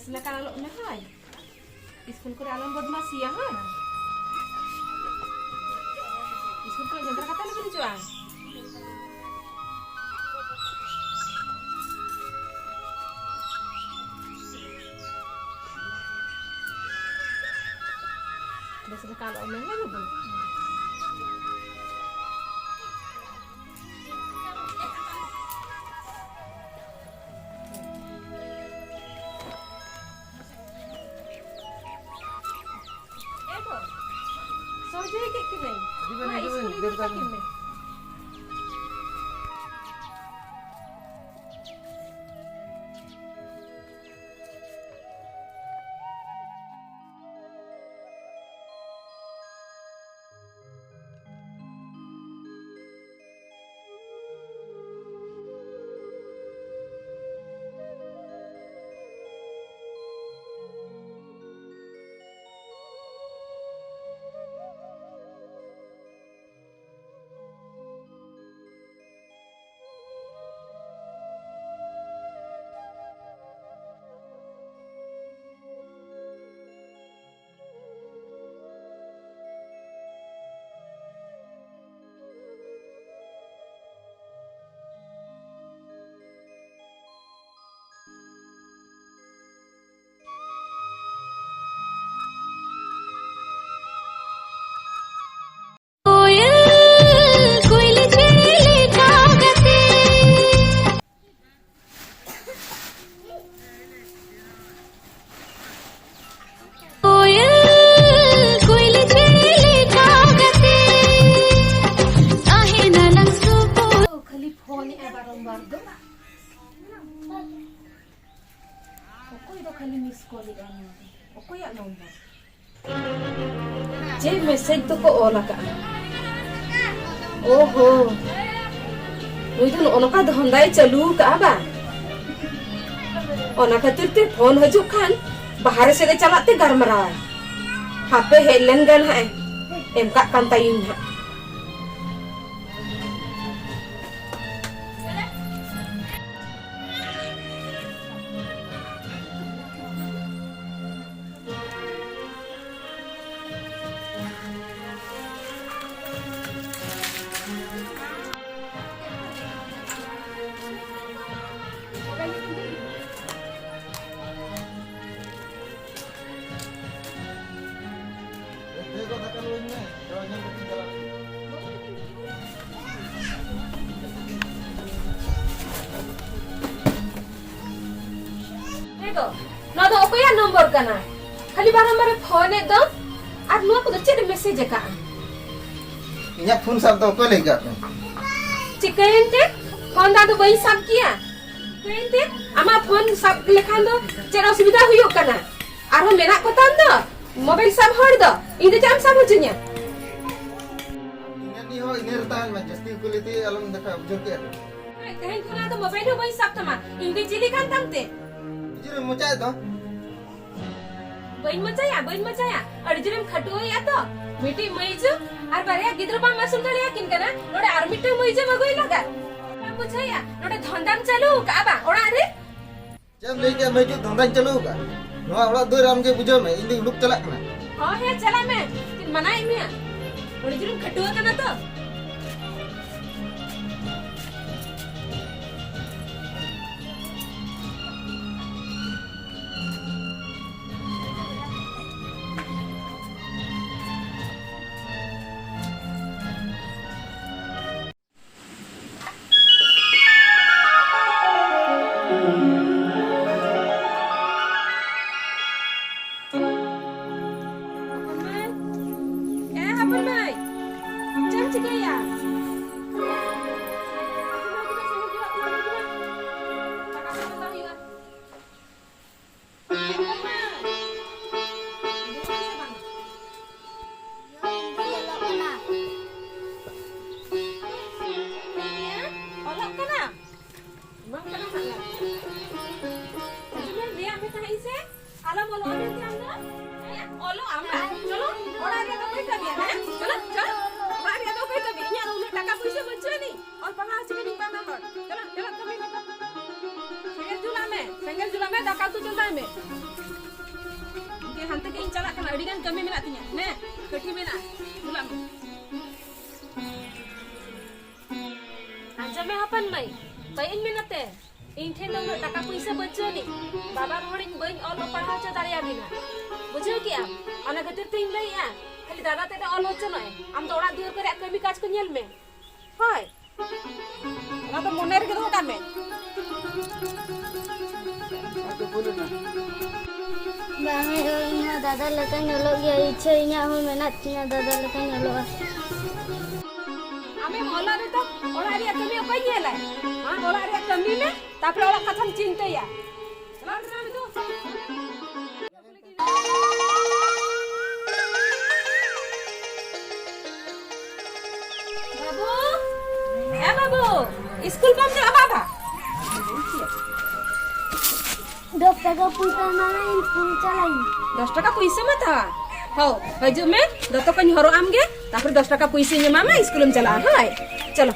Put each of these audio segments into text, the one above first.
Silakan alok na hai. Iskul ko alam badmasi ya ha. Iskul ko jendra kata lagi dijual. Biasa kalau omel lalu bang. सोचे कि नहीं हाँ school में जे message तो को ओला का ओहो नुई तो ओनका धंधाई चालू का बा ओना खातिर ते फोन हजु खान बाहर से दे चलाते गरमरा हापे हेलन गन है एमका कांताइन है ना तो ओको या नंबर कना खाली बारंबार फोन है दो और नुआ को चेड मैसेज का इया फोन सब तो को लेगा चिकन ते फोन दा तो बई सब किया चिकन ते आमा फोन सब लेखान दो चेड असुविधा हुयो कना और हम मेना को तान दो मोबाइल सब हड़ दो इन जाम सब हुजन्या इने हो इने रतान में जस्ती को लेते अलम देखा बुझ के कहीं खुला तो मोबाइल हो बई सब तमा इन जिली कान तमते जिरे मुचाय तो बइन मचाया अर्जुन खटो या तो मिटी मईज और बारे गिद्र बा मासुल दलिया किन कना नोडे आर मिटे मईज मगोई लगा बुझाया नोडे धंदाम चालू का बा ओड़ा रे जब लेके मैं जो धंधा चलू का नोआ ओड़ा दो राम के बुझो में इंदी लुक चला कना हां हे चला मैं किन मनाई मिया अर्जुन खटो कना तो दाका तू चंदा में के हंते के इन चला कना अड़ी गान कमी मेना तिया ने कठी मेना बुला आजा में हपन मई बइन मेनते इन ठेन दो टाका पैसा बचोनी बाबा रोडिन बइन ऑल पढ़ा च दारिया बिना बुझो कि आप अना गतिर तिन लइया खाली दादा तेरे ऑल होच नय हम तो ओड़ा दूर करे कमी काज को नेल में हाय ना तो मोनेर के दो कामे तो बोलो ना Bangay ina dada lekan nyolok ya iche ina hu menat ina dada lekan nyolok. आमे मोला रे तो ओड़ा रे कमी ओकई नेला हां ओड़ा रे कमी में तापरे ओड़ा कथम चिंते या चला रे में तो बाबू ए बाबू स्कूल बम जा बाबा 10 taka puita mana in pun chalai. 10 টাকা পয়সা মাথা हो हजू में दतो कन हरो आमगे तापर 10 টাকা পয়সা ने मामा स्कूल में चला हाय चलो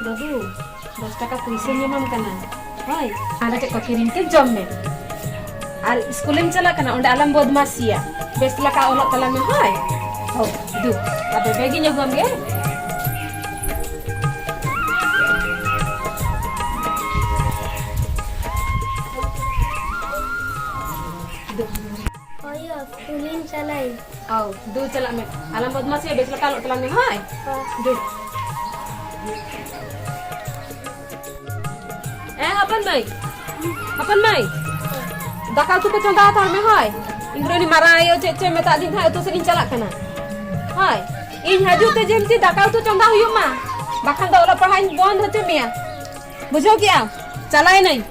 बाबू 10 টাকা পয়সা নিয়ে মাম কানা হয় আর তে ককিরিন के जम में আর स्कूल में चला कना ओंडे आलम बदमाशिया बेस लका ओलक तला में হয় हो दु अब बेगी ने गम गे Oyo pulin chalai. आओ दु चला में आलम बदमाशिया बेस लका ओलक तला में হয় दु अपन माई दाका तू को चंदा थार में हाय इंद्रनी मारायो चे मेता दिन था तो सेनी चला कना हाय इन हजू ते जेमती दाका तू चंदा हुयो मा बाखन द ओला पढ़ाई बंद होते मिया बुझो क्या चलाए नहीं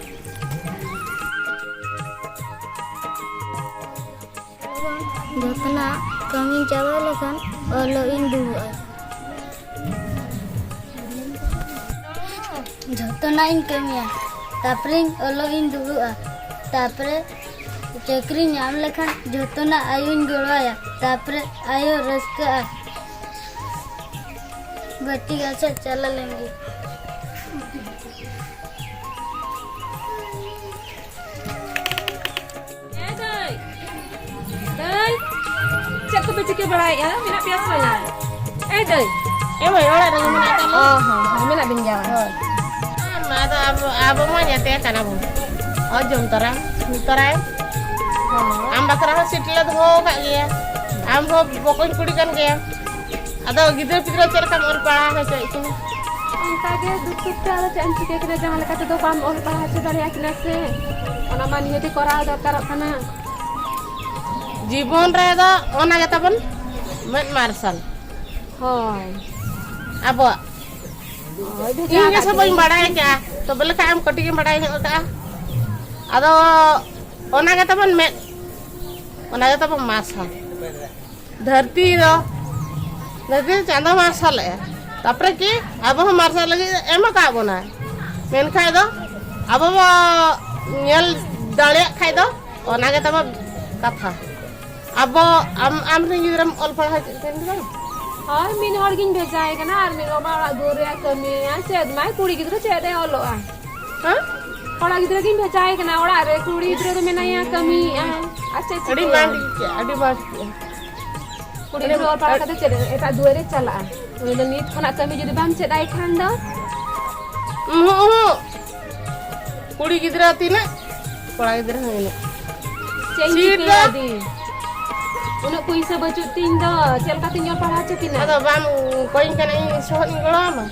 Jotna kami cawa lekan olo indu. Jotna in kami ya. Tapring olo indu a. Tapre चक्री नाम लेखन जोतना आयुन गोड़वाया तापरे आयो रस्का बत्ती अच्छा चला लेंगे cek tu beci ke berai ya mina biasa ya doi Ewe ora dengan mana tadi? oh mina binjang Mata abu mah nyate kan abu. Oh jom terang. Am bakra sitlet ho kak dia. Am ho pokoknya kudikan dia. Ada gider pidra cerkam or parah kaca itu. उनका के दुख सुख ते आलो चैन चिके करे जहां लेका तो काम और पढ़ा से दारिया किना से ओना मानी होती करा दरकार खाना Jibon reda ona kata pun met marsal. होय Abo. होय दे Ini सब yang badai क्या? तो बोले का am koti yang badai नहीं का? Ada ona kata pun met. Ona kata pun marsal. धरती दो धरती चंदा मार्शल है तापरे की अब हम मार्शल लगे एमा का बना मेन खाए दो अब नेल दाले खाए दो ओना के तब कथा अब आम रे गिरम ऑल पढ़ा केन दो होय मिन हर गिन भेजाए कना आर मिन बाबा दूर या कमी या चेद माय कुड़ी गिद्रो चेदे ओलो आ हां Orang gidra kin bhajai kana orang re kuri gidra do menaya kami acha Adi bandi ke, adi bandi. kuri gidra or para kata cede eta duare chala. Udah nit khona kami jadi bam cedai khan do. Kuri gidra tina, kora gidra ini. Change Cida. di. Unak puisa baju tindo, cel kata nyor para acha tina. Ada bam koin kana ini sohot ni golama.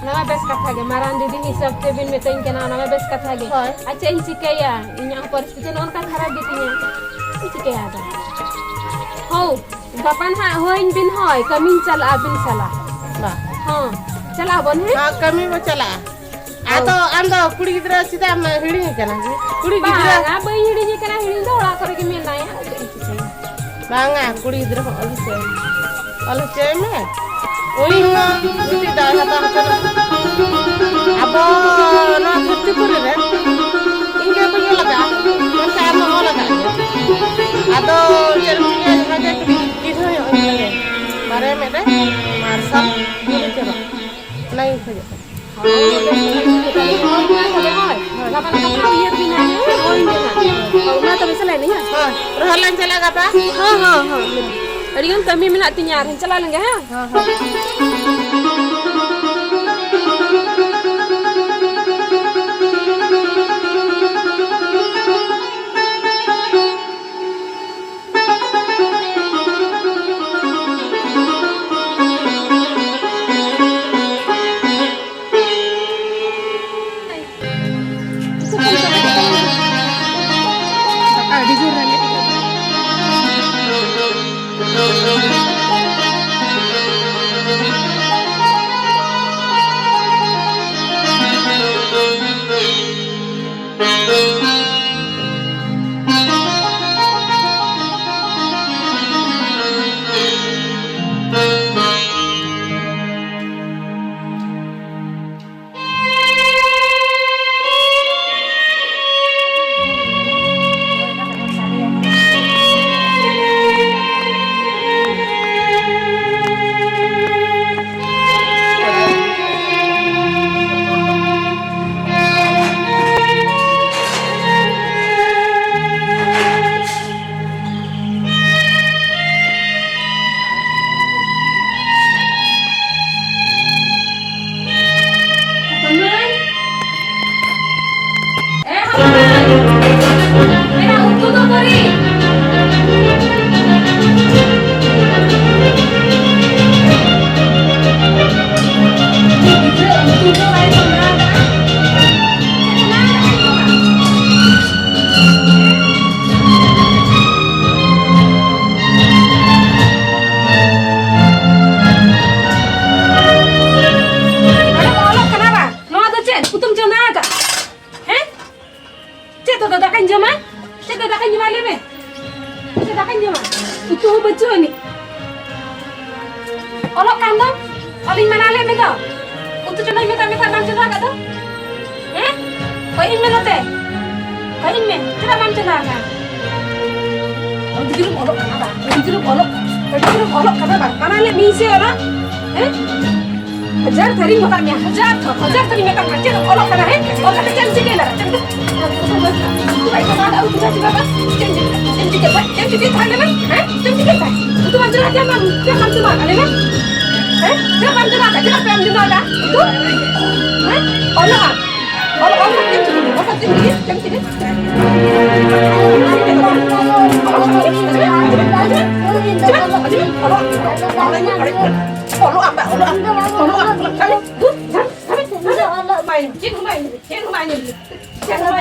Nama bes kata ge maran didi hisab tebin metain kana nama bes kata ge. Hoy. Acha inci kaya, inyang परिस्थिति non ka khara gitinya. Inci kaya ada. Ho, kapan ha hoin bin hoy, kamin chala bin chala. Nah, Ha, chala bon he? kami mau cala. Atau anda kuri gidra sida hiri kana. Kuri gidra. Bang, abai hidi je kana hidi do ora kore ke men na ya. Banga kuri gidra oli se. Oli se me. Oi ma itu dah kata kata. Abo no kutu kuri re. Inge punya laga. Kan saya mau laga. Atau cerminya saja gitu ya ini. Mare me re. Marsal gitu coba. Naik saja. Kapan kau iya binanya? Oh ini na. Kau mah tapi selain ni ya. Ha, rohalan cala apa? Ha. Tadi kan kami minat tinyar, chala lenga ya. Olok kandang, olin mana le mega? Untuk cunai meta mam cunai agak tu? Kain mena te? Kain men, cunai mam cunai agak. Oh, dikirim olok kenapa? Dikirim olok kenapa? Mana le misi orang? Hajar tadi makamnya, hajar tadi makam macam olok kenapa? Oh, kata janji ke lah, janji. Baik mana ada utusan juga kan? Janji ke tadi mana? Janji ke tadi? Itu macam apa mam? Dia mam cunai agak le? Dia mam cunai agak, dia mam cunai agak. Itu? Olok ah? Olok janji ke? Jangan